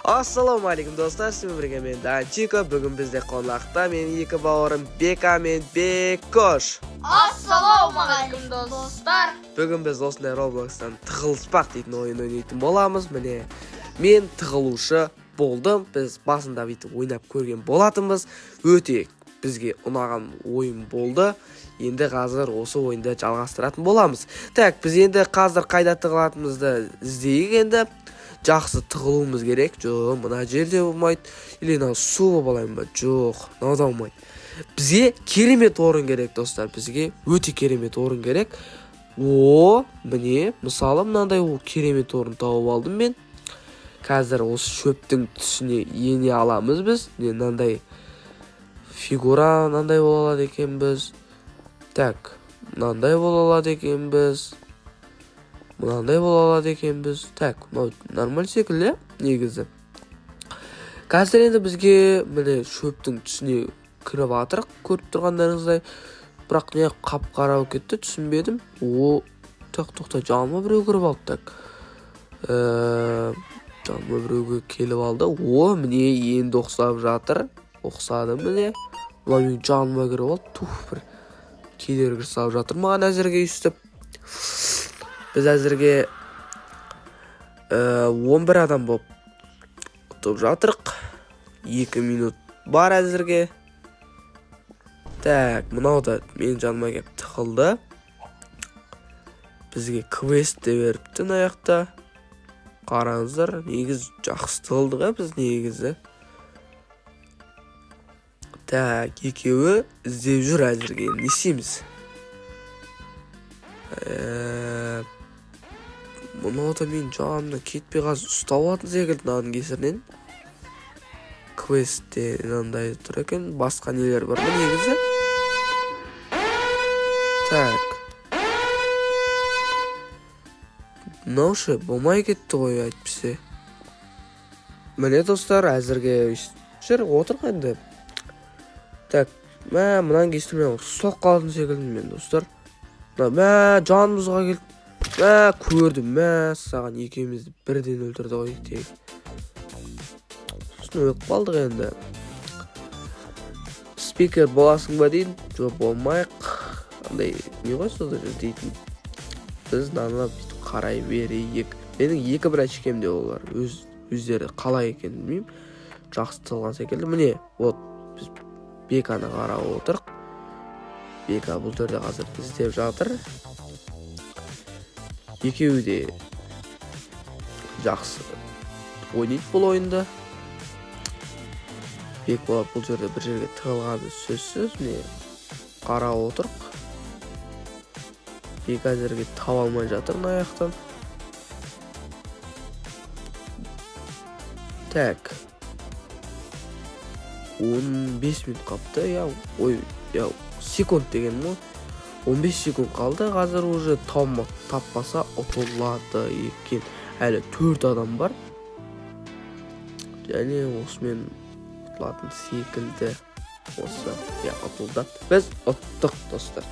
Ассалаумағалейкум достар, сізбен бірге мен Данчико. Бүгін бізде қонақта менің екі бауырым Бека мен Бекош. Ассалаумағалейкум достар. Бүгін біз осындай Roblox'тан тығылыспақ дейтін ойын ойнайтын боламыз. Міне, мен тығылушы болдым. Біз басында бүйтіп ойнап көрген болатынбыз. Өте бізге ұнаған ойын болды. Енді қазір осы ойынды жалғастыратын боламыз. Так, біз енді қазір қайда тығылатынымызды іздейік енді. Жақсы тығылуымыз керек. Жоқ, мына жерде болмайды. Или мына су болып алайын ба? Жоқ, мынада болмайды. Бізге керемет орын керек, достар. Бізге өте керемет орын керек. Міне, мысалы мынандай керемет орын тауып алдым мен. Қазір осы шөптің түсіне ене аламыз біз. Мынандай фигура мынандай бола алады екенбіз. Так, мынандай бола алады екенбіз. Мынандай бола алады екенбіз. Так, нормаль секілді негізі. Қазір енді бізге міне шөптің түсіне кіріп атырық, көріп тұрғандарыңыздай. Бірақ не қап-қара болып кетті, түсінбедім. Тоқта, жаныма біреу кіріп алды. Так. Жаныма біреуге келіп алды. Міне енді ұқсап жатыр. Ұқсады міне. Бұла мен жаныма кіріп алды. Бір кедергі жасап жатыр маған әзірге үстіп. Біз әзірге 11 адам болып ұтып жатырық. 2 минут бар әзірге. Так, мынау да мен жаныма кеп тықылды. Бізге квест те беріпті аяқта. Қараңыздар, негіз жақсы тығылдыға біз негізі. Так, екеуі іздеп жүр әзірге. Не істейміз? Мынау да мен жанымда кетпей қазір ұстап алатын секілді мынаның кесірінен. Квестте мынандай тұр екен, басқа нелер бар ма негізі? Так. Мынау ше болмай кетті ғой әйтпесе. Міне достар, әзірге жүр отырық енді. Так, мынаны кестірмей ұстап қалатын секілді мен достар. Жанымызға келді. Көрдім, саған екеумізді бірден өлтірді ғой тек. Сосын өкіп қалдық енді. Спикер боласың ба дейін? Жоқ, болмайық. Андай не ғой сода дейтін. Біз нанына бүйтіп қарай берейік. Менің 2 брачкемде олар. Өздері қалай екен білмеймін. Жақсы тылған секілді. Міне, біз Беканы қарап отырық. Бека бұл түрде қазір іздеп жатыр. Екеуі де жақсы ойнайды бұл ойында. Бек болып бұл жерде бір жерге тығылғаны сөзсіз. Міне қарап отырық. Бек әзірге таба алмай жатыр аяқтан. Так. 15 минут қапты. Секунд деген мұ? 15 секунд қалды. Қазір уже таппаса ұтылады екен. Әлі 4 адам бар. Және осымен ұтылатын секілді. Осы ұтылды. Біз ұттық достар.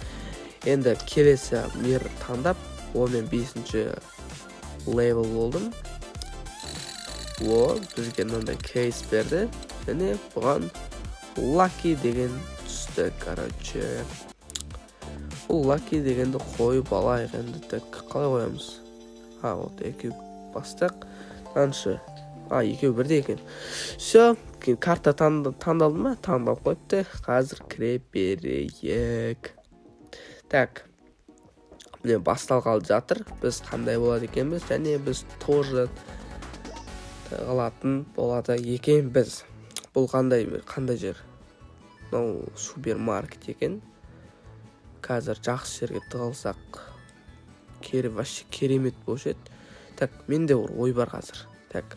Енді келесі мер таңдап, мен 5-ші левел болдым. Бізге мынандай кейс берді. Және бұған Lucky деген түсті, короче. Бұл Lucky дегенді қойып алайық енді. Қалай қоямыз? Екеу бастық. Таншы. Екеу бірде екен. Все, карта таңдалды ма? Таңдалып қойыпты. Қазір кіре берейік. Так. Міне басталғалы жатыр. Біз қандай болады екенбіз? Және біз тоже тығылатын болады екенбіз. Бұл қандай жер? Мынау супермаркет екен. Қазір жақсы жерге тығылсақ керемет болушы еді. Так, менде ой бар қазір. Так.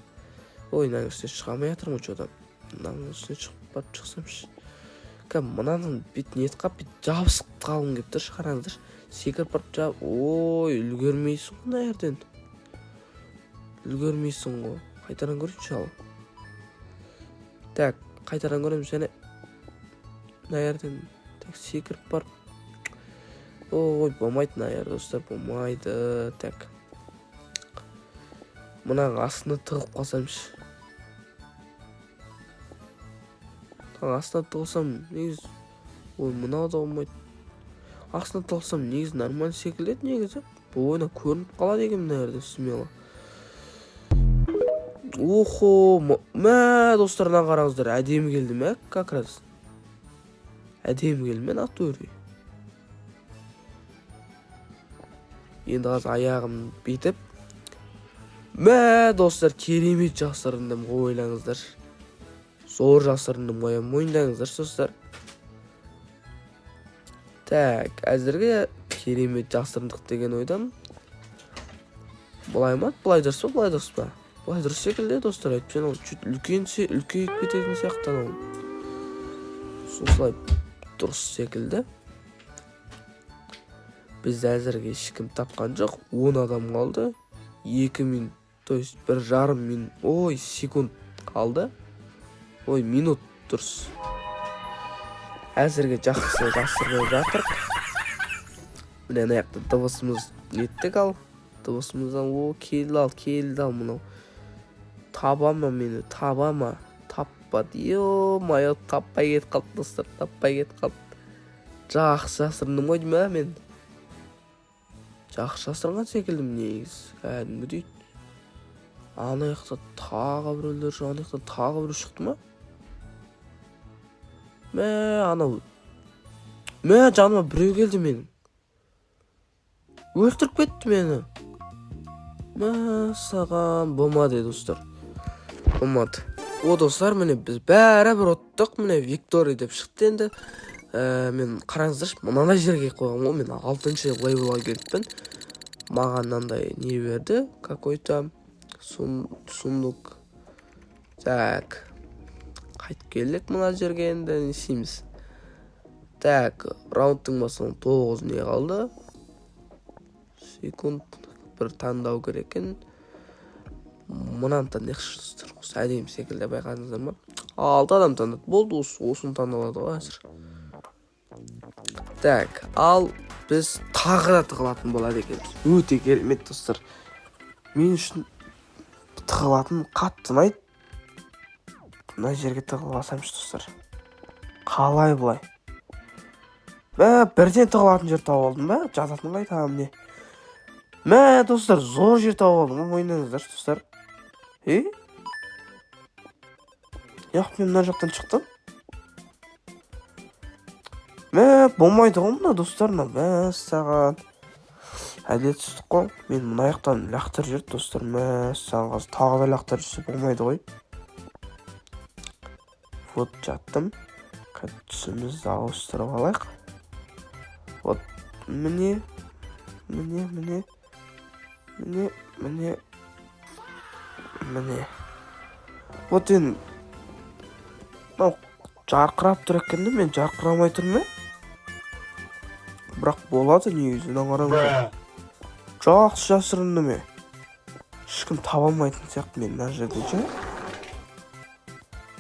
Мынаның үстіне шығамай жатырмын ұчодан. Мынаның үстіне шығып барып шықсамшы. Мынаның бетін етқап жабысып қалым кеп тұр, қараңыздар. Секіріп барып жабып. Үлгермейсің ғой мына жерден. Үлгермейсің ғой. Қайтаран көрейінші ал. Так, қайтаран көреміз және мына жерден секіріп барып. Болмайды мына жер, достар, болмайды. Так. Мұнаның астына тығып қалсамшы. астына тығылсам негізі ой мынау да болмайды. Астына тығылсам негізі нормально секілді еді негізі. Бойына көрініп қалады екен мына жерде смело. Охо, мә достарына қараңыздар, әдемі келді ме как раз. Әдемі келді ме натуре. Енді қазір аяғым бетіп. Мә достар, керемет жасырындым ойлаңыздар. Зор жасырындым мойындаңыздар достар. Так, әзірге керемет жасырындық деген ойдам. Бұлай ма? Бұлай дұрыс па? Бұлай дұрыс па? Бұлай дұрыс секілді достар. Әйтпен ол үлкейіп кететін сияқты анау. Осылай дұрыс секілді. Біз әзірге ешкім тапқан жоқ. 10 адам қалды. 2 минут, то есть 1,5 минут, ой, секунд қалды. Ой, минут дұрыс. Әзірге жақсы жасырмай жатыр. Міне аяқта дыбысымыз неттік ал. Дыбысымыздан келді ал мынау. Табама мені, табама. Таппады. Йо-майо, таппай кетіп қалды достар, таппай кетіп қалды. Жақсы жасырындым ғой деймін мен. Жақсы жасырған секілдім негіз. Кәдімгі дейді. Ана яқта тағы біреулер жүр, ана яқтан тағы біреу шықты ма? Мә, анау. Мә, жаныма біреу келді менің. Өлтіріп кетті мені. Мә, саған болмады достар. Болмады. О достар, міне біз бәрі бір оттық. Міне Виктория деп шықты енді. Мен қараңыздаршы, мынандай жерге қойғам ғой. Мен 6-шы левелға келіппін. Маған мынандай не берді? Какой-то сундук. Так. Қайтып келдік мына жерге енді не істейміз. Так, раундтың басынан 9 не қалды? Секунд бір таңдау керек екен. Мынаны таңдайықшы достар. Әдемі секілді байқадыңыздар ма? 6 адам таңдады. Болды, осыны таңдалады ғой әзір. Так, ал біз тағы да тығылатын болады екенбіз. Өте керемет достар. Мен үшін тығылатын қатты ұнайды. Мына жерге тығыласамшы достар. Қалай бұлай? Бірден тығылатын жер тауып алдым ба? Жататын қайтамын не? Мә достар, зор жер тауып алдым. Ойнаңыздар достар. Яқ, мен мына жақтан шықтым. Мә, болмайды ғой мына достарына. Мә, саған. Әдет түстік қой. Мен мына жақтан лақтыр жүрді достар. Мә, саған қазір тағы да лақтыр жүрсе болмайды ғой. Вот жаттым. Түсімізді ауыстырып алайық. Вот, міне. Вот енді. Жарқырап тұр екенде, мен жарқырамай тұрмын. Бірақ болады негізі, қараңыздар. Жақсы жасырынды ме? Ешкім таба алмайтын сияқты мен мына жерде ше.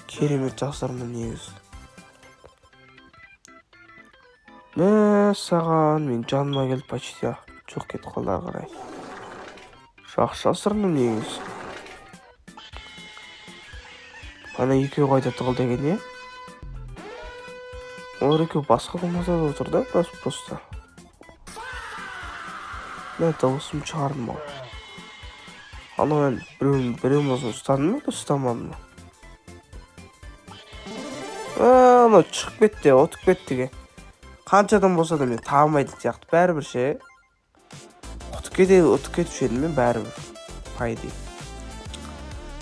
Керемет жасырынды негізі. Мә, саған мен жаныма келіп почти жоқ кетіп қалды ары қарай. Жақсы жасырынды негізі. Ана екеу қайда тығылды екен, не? Олар екеу басқа болмаса да отыр да, просто. Мен дауысым шығардым ал. Анау мен біреуін болсын ұстадым ма, ұстамадым ма? Анау шығып кетті, отып кетті. Қаншадан болса да мен табылмайтын сияқты бәрібір ше. Отып кетіп шедім мен бәрібір. Пайдей.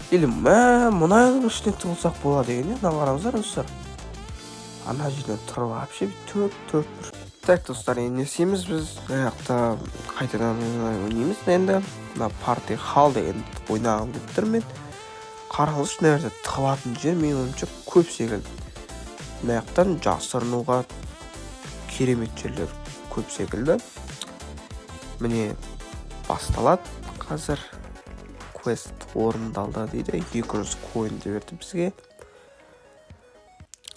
Или мұнайдың ішіне тығылсақ болады деген, не? Қараңыздар достар. Ана жерден тұрып вообще төрт бір. Так достар, енді несеміз біз аяқта қайтадан ойнаймыз енді. Мына парти хал деген ойнағым деп тұр мен. Қараңызшы, мына жерде тығылатын жер менің ойымша көп секілді. Мына жақтан жасырынуға керемет жерлер көп секілді. Міне басталады қазір. Квест орындалды дейді. 200 коин де берді бізге.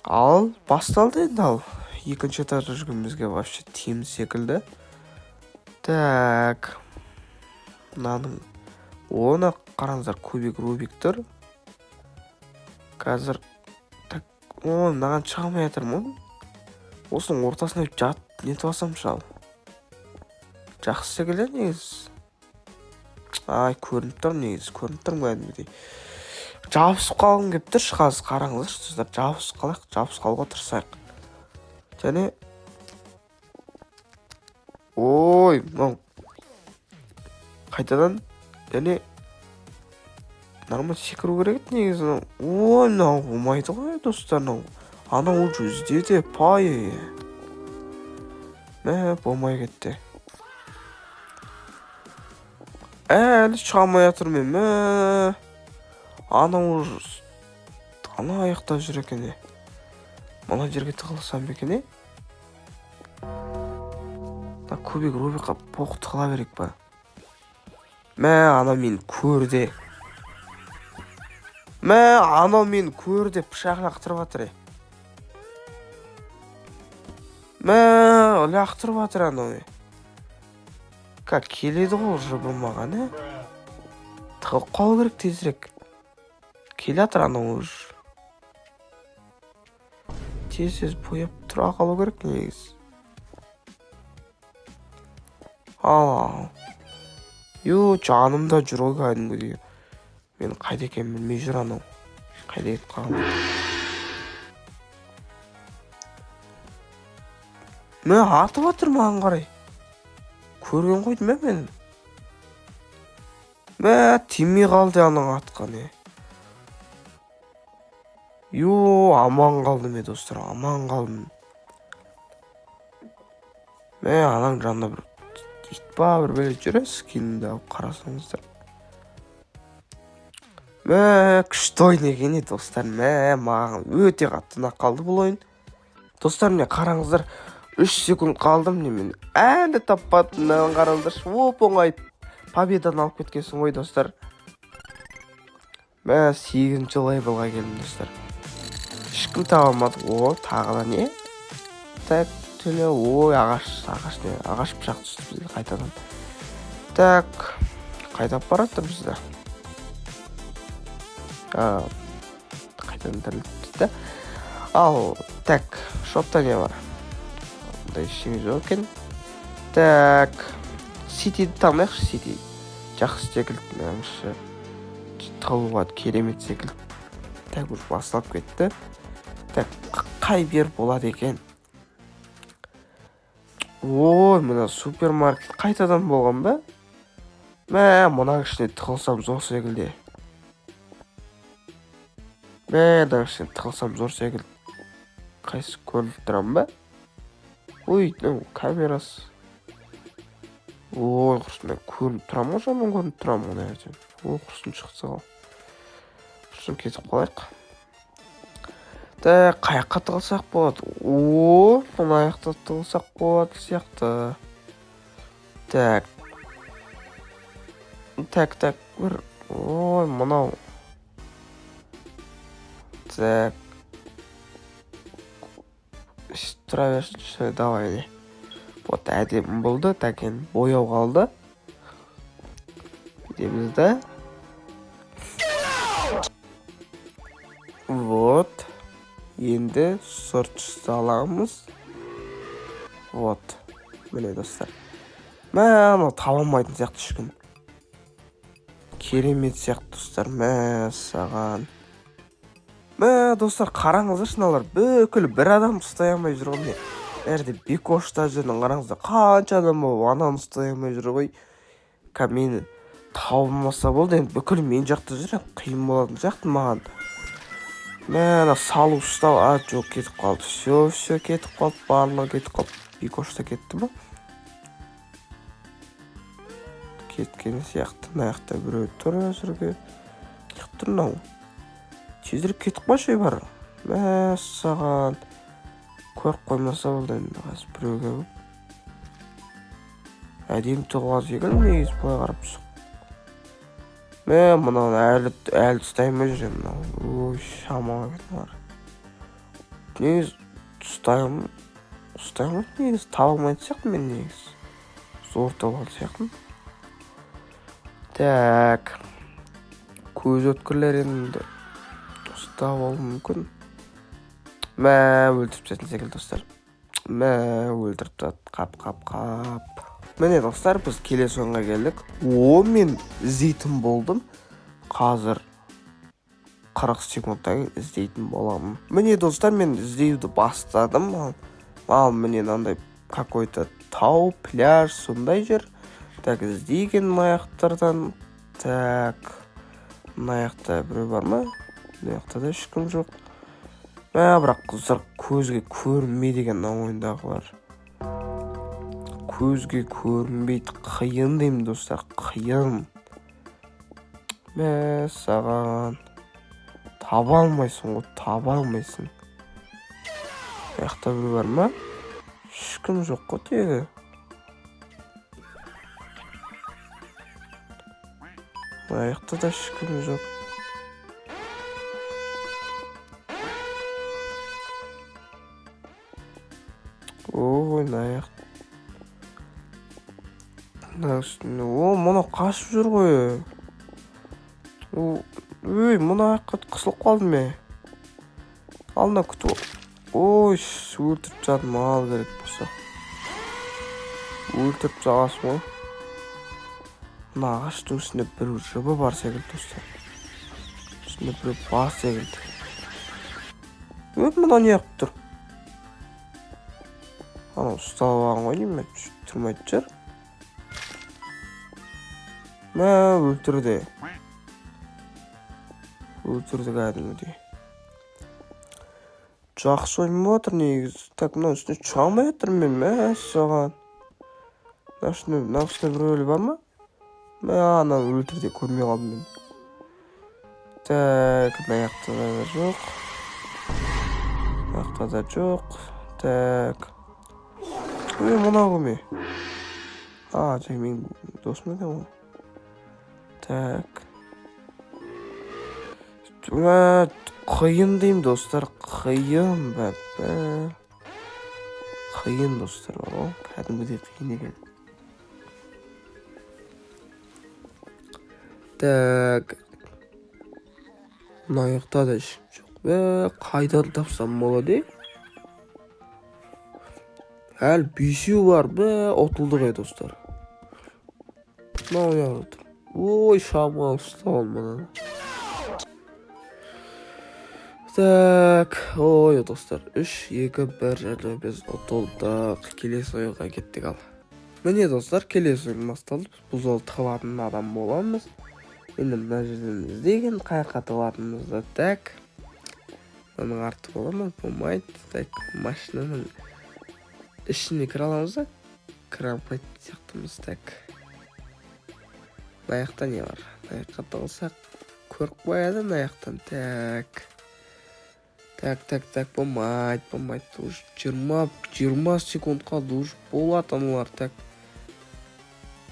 Ал басталды енді ал. Екінші этажда жүрген бізге вообще тиімді секілді. Так. Мынаның оны қараңыздар, кубик Рубик тұр. Қазір так мынаған шыға алмай жатырмын ғой. Осының ортасына жат нетіп алсам шал. Жақсы секілді негізі. Ай, көрініп тұрмын негізі, көрініп тұрмын кәдімгідей. Жабысып қалғым келіп тұр, қазір қараңыздаршы достар, жабысып қалайық, жабысып қалуға тырысайық. Және ой, мынау қайтадан және нормально секіру керек еді негізі. Ой, мынау болмайды ғой достар, анау жүзде де пай. Болмай кетті. Әлі шыға алмай жатырмын мен. Анау аяқта жүр екен. Мына жерге тығылсам ба екен? Көбек Рубикқа поқ тығыла берек па. Анау мені көрді. Анау мені көрді, пышақ лақтырып жатыр. Лақтырып жатыр анау. Келеді ғой уже болмаған, тығылып қалу керек тезірек. Келе жатыр анау уже. Тез бояп тұра қалу керек негіз. Жанымда жүр ғой кәдімгідей. Мен қайда екенін білмей жүр анау. Қайда кетіп қалған. Атып жатыр маған қарай. Көрген қойдым мен. Тимей қалды аның атқан. Аман қалдым достар, аман қалдым. Анаң жанында бір ит па бір бәле жүресіз келінді алып қарасаңыздар. Күшті ойын екен достар. Маған өте қатты ұнап қалды бұл ойын. Достар, қараңыздар, 3 секунд қалдым. Мен әлі таппадым. Қараңыздаршы, оңай победадан алып кеткенсің ғой достар. 8-ші левелға келдім достар. Ешкім таба алмады. Тағы да не? Ағаш пышақ түсті бізге қайтадан. Қайдап баратыр бізді. Қайтадан тірілтті. Шопта не бар? Бұнда ештеңе жоқ екен. Ситиді танымайықшы, Сити. Жақсы секілді, мәңіші. Тығылуға керемет секілді. Уже басылап кетті. Қай бер болады екен? Мына супермаркет қайтадан болған ба? Мұна кішіне тығылсам зор секілді. Қайсы көріліп тұрам ба? Камерасы. Құрсын, көрініп тұрам ғой, жаман көрініп тұрам ғой. Құрсын шықса ғой. Құрсын кетіп қалайық. Қаяққа тығылсақ болады. Мұны аяқта тығылсақ болады сияқты. Бір. Мұнау. Тұра берсінші, давай. Әдемі болды, тәкен бояу қалды. Демізді. Енді сұртшысы аламыз. Міне достар. Таба алмайтын сияқты шүкін. Керемет сияқты достар. Саған. Достар, қараңыздар шыналар. Бүкіл бір адам ұстай алмай жүр ғой. Әрде бекошта жүрдің қараңыздар. Қанша адам бол, ананы ұстай алмай жүр ғой. Мені табылмаса болды. Бүкіл мен жақты жүр. Қиын болатын жақты маған. Салу ұстау, жоқ кетіп қалды. Все кетіп қалды, барлығы кетіп қалды. Бекошта кетті ма? Кеткен сияқты. Наяқта біреу тұр әзірге. Тұр нау. Тезіріп кетіп қойшы бар. Саған. Көріп қоймаса болды енді қазір біреуге бұл. Әдем тұғылаз егіл негіз бұлай қарап сұқ. Мұнан әлі тұстаймай жүрем. Шамаға кетім бар. Негіз тұстаймын. Негіз табылмайды сияқты мен негіз. Зор табылды сияқты. Көз өткірлер енді ұстап алу мүмкін. Мә, өлтіріп тастайтын секілді достар. Мә, өлтіріп тастады. Қап. Міне достар, біз келесі ойынға келдік. Мен іздейтін болдым. Қазір 40 секундтан кейін іздейтін боламын. Міне достар, мен іздеуді бастадым. Ал міне мынандай какой-то тау, пляж, сондай жер. Так, іздеген маяқтардан. Так, маяқта біреу бар ма? Маяқта да ешкім жоқ. Бірақ қыздар көзге көрінбей деген ойындағылар. Көзге көрінбейді, қиын деймін достар, қиын. Саған таба алмайсың. Маяқта біреу бар ма? Ешкім жоқ қой тегі. Маяқта да ешкім жоқ. Ой, маяқ. Мұны қашып жүр ғой. Мұны аяққа қысылып қалды ме? Алдына күтіп. Өлтіріп жатым ал керек болса. Өлтіріп жағасың ғой. Мына ағаштың үстінде бір жыбы бар секілді достар. Үстінде бір бар секілді. Мұна не қып тұр? Ана ұстап алған ғой деймін, тұрмайды жер. Өлтірді. Кәдімгідей. Жақсы ойын отыр негізі. Так, мына үстіне шыға алмай жатыр мен. Саған. Мына үстіне бір өлі бар ма? Ана өлтірді, көрмей қалдым мен. Так, маяқта да жоқ. Так. Мұна көме. Жай мен досым екен ғой. Так. Қиын деймін достар, қиын қиын достар ғой, кәдімгідей қиын екен. Так. Мына аяқта да ешкім жоқ. Қайдан тапсам болады? Әлі 5 бар, отылдық достар. Мына ойнап отыр. Шамал ұстап алмады. Так, достар, 3, 2, 1 және біз отылдық. Келесі ойынға кеттік ал. Міне достар, келесі ойын басталды. Біз ол тығылатын адам боламыз. Енді мына жерден іздеген қайыққа тығылатынымызды. Так. Оның арты боламыз, болмайды. Так, машинаның ішіне кіре аламыз да. Кіре алмайды сияқтымыз. Так. Маяқта не бар? Маяққа тығылсақ көріп қояды маяқтан. Так, болмайды. Уже 20 секунд қалды, уже болады аналар. Так.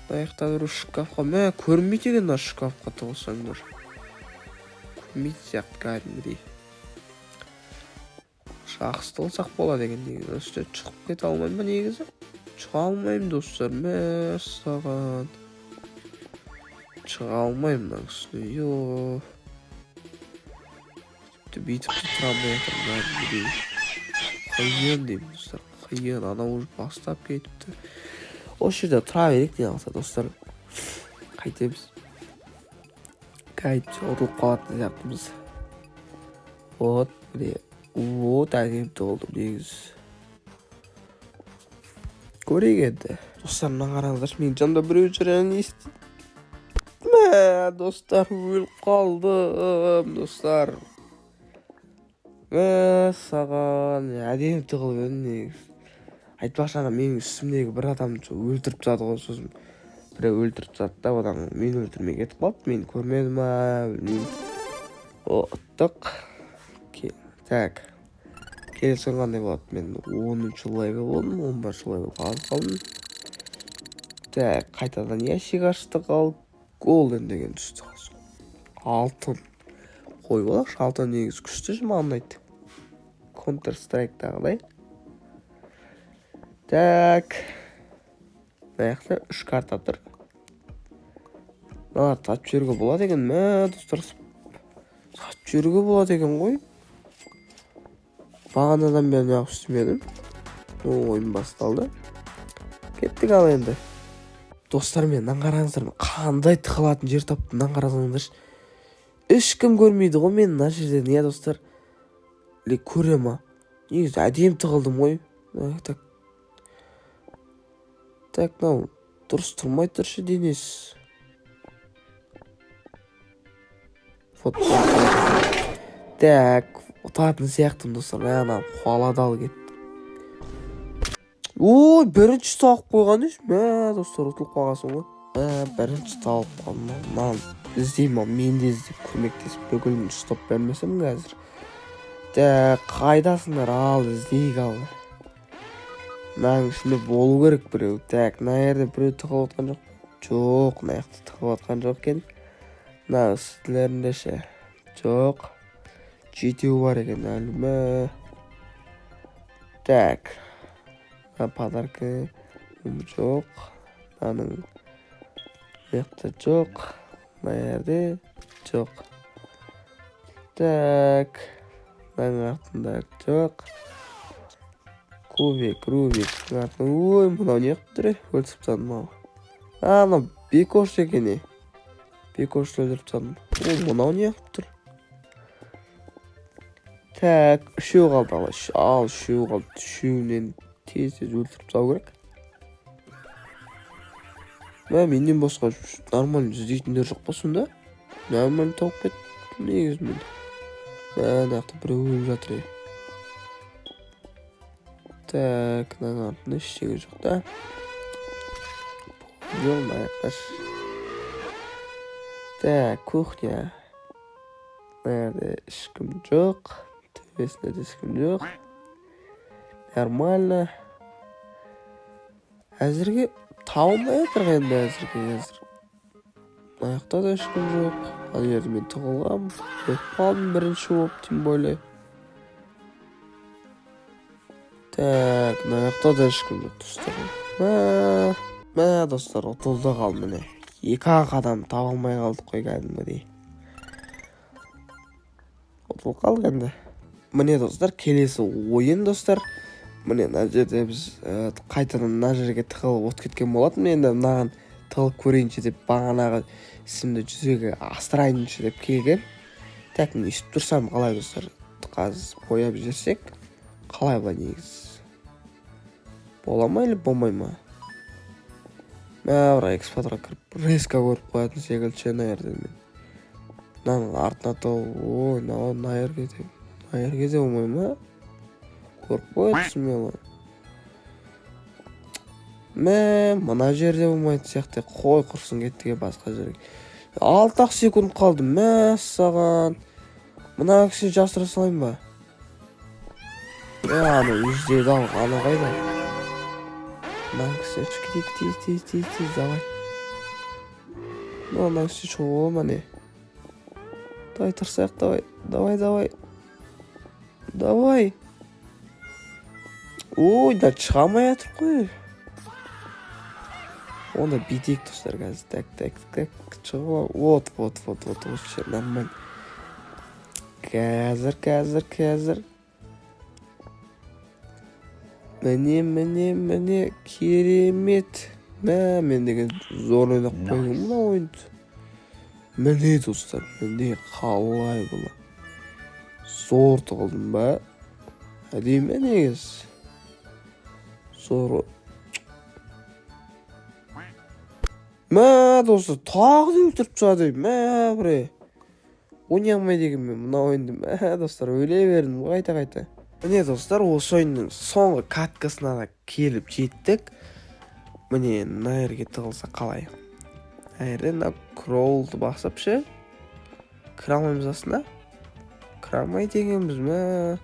Маяқтан ұры шкафқа. Көрмейді екен шкафқа тығылсаңдар. Көрмейді сияқты кәдімгідей. Жақсы тығылсақ болады екен негізі. Үсте шығып кете алмаймын ба негізі? Шыға алмаймын достар. Саған. Шыға алмаймын мына үстіне. Бүйтіп тұра алмай. Қиын деймін достар. Қиын. Ана уже бастап кетіпті. Осы жерде тұра берейік не алса достар. Қайтеміз. Ұтылып қалатын сияқтымыз. Әдемді олды негіз. Көрейік енді. Достар, мына қараңыздар. Мен жанымда біреу жүрген естейді. Достар, өліп қалдым, достар. Саған әдемі тығылып өң негіз. Айтпақшы ана менің үстімдегі бір адамды өлтіріп тастады ғой, сосын біреу өлтіріп тастады да, одан мен өлтірмей кетіп қалды. Мен көрмедім білмеймін. Оттық. Так. Келесі қандай болады? Мен 10-ші левел болдым, 11-ші левел қалдым. Так, қайтадан ящик аштық ал. Голден деген түсті. Алтын. Қой болақшы, алтын негіз күшті маған ұнайды. Counter Strike'дағыдай. Так. Маяқта 3 карта тұр. Сатып жіберуге болады екен. Достар, сатып жіберуге болады екен ғой. Бағанадан бері неғып істемедім. Ойын басталды. Кеттік ал енді. Достар, менен қараңыздар, қандай тығылатын жер таптым, қараңыздаршы. Ешкім көрмейді ғой мен мына жерде, не достар? Көре ма? Негізі әдем тығылдым ғой. Так, мынау дұрыс тұрмай тұршы денес. Так, ұтатын сияқтым достар. Ана қуаладалы кетті. Ой, бірінші тауып қойған еш? Достар, ұтылып қағасың ғой. Бірінші тауып қойған. Іздеймін, мен де іздеп көмектесіп бүкілін ұстап бермесем қазір. Так, қайдасыңдар, ал іздейік ал. Мынаның ішінде болу керек біреу. Так, мына жерде біреу тығылып отқан жоқ. Жоқ, мына жақта тығылып отқан жоқ екен. Мына үстілерінде ше. Жоқ. Жетеу бар екен әлі. Так. Мына подарка жоқ. Мынаның жақта жоқ. Мына жерде жоқ. Так. Мынаның артында жоқ. Рубик. Ой, мынау не қып тұр? Өлсіп тадым ау. Мынау бекош екен. Бекошты өлдіріп тадым. Ой, мынау не қып тұр? Так, үшеу қалды. Ал, үшеу қалды. Үшеуінен тез өлтіріп тау керек. Менен босқа нормально жүздейтіндер жоқ па сонда? Нормально тауып кеттім негізімен. Нақты біреу өліп жатыр. Так, мынаның артында ештеңе жоқ та. Болмайық. Так, кухня. Мына жерде ешкім жоқ. Төбесінде де ешкім жоқ. Нормально. Әзірге табылмай жатыр енді әзір. Мына жақта да ешкім жоқ. Ана жерде мен тығылғам. Қалдым бірінші болып, тем более. Так, мына жақта да ешкім жоқ достар. Достар, ұтылды қал міне. 2 қадам таба алмай қалдық қой кәдімгідей. Ұтылып қалдық енді. Міне достар, келесі ойын достар. Міне мына жерде біз қайтадан мына жерге тығылып от кеткен болатын. Енді мынаған тығылып көрейінші деп бағанағы ісімді жүзеге асырайыншы деп келген. Так, мен үстіп тұрсам қалай достар? Қазір бояп жерсек, қалай бұлай негіз? Бола ма или болмай ма? Бірақ экспортқа кіріп резко көріп қоятын секілді ше мына жерде мен. Мынаның артына тау, ой, мына жерге де болмай ма? Көріп қоятын мен. Мына жерде болмайды сияқты. Қой құрсын кеттіге басқа жерге. 6 секунд қалды. Саған. Мына кісі жасыра салайын ба? Аны үздейді ал, ана қайда? Мына кісі тез, давай. Мына кісі шоу ма не? Давай тұрсақ, давай. Ой, да шығамай атыр қой. Оны битейік достар қазір. Так, шығып. Вот. Нормально. Қазір. Міне, керемет. Мен деген зор ойнақ қойдым мұна ойынды. Міне достар, міне қалай бұла. Зор тұғылдым ба? Әдейме негіз. Зор. Достар, тағы да өлтіріп тұрады. Біре. Ойнамай деген мен мұна ойынды. Достар, өле бердім қайта. Міне достар, осы ойынның соңғы каткасына келіп жеттік. Міне мына жерге тығылса қалай? Мына кроулды басып ше? Кіра алмаймыз астына? Кіра алмай дегенбіз ме?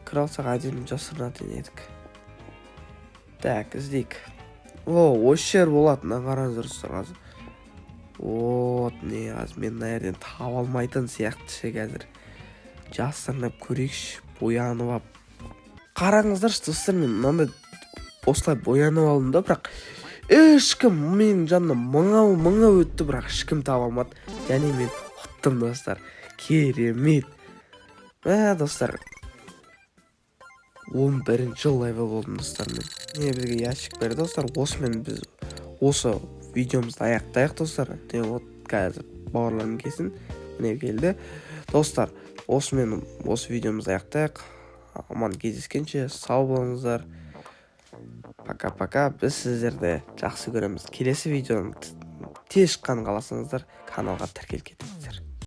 Кіра алсақ әдемі жасырынатын едік. Так, іздейік. Осы жер болатын, қараңыздар достар қазір. Не қазір мен мына жерден таба алмайтын сияқты ше қазір. Жасырынып көрейікші. Боянып ап. Қараңыздаршы достар, мен мынандай осылай боянып алдым да, бірақ ешкім менің жанымнан мыңа өтті, бірақ ешкім таба алмады. Және мен ұттым достар. Керемет. Достар, 11-ші левел болдым достар мен. Міне бізге ящик берді достар. Осымен біз осы видеомызды аяқтайық достар. Вот қазір бауырларым келсін. Міне келді. Достар, осымен осы видеомызды аяқтайық. Аман кездескенше сау болыңыздар. Пока-пока. Біз сіздерді жақсы көреміз. Келесі видеоның тез шыққанын қаласаңыздар каналға тіркеліп кетіңіз.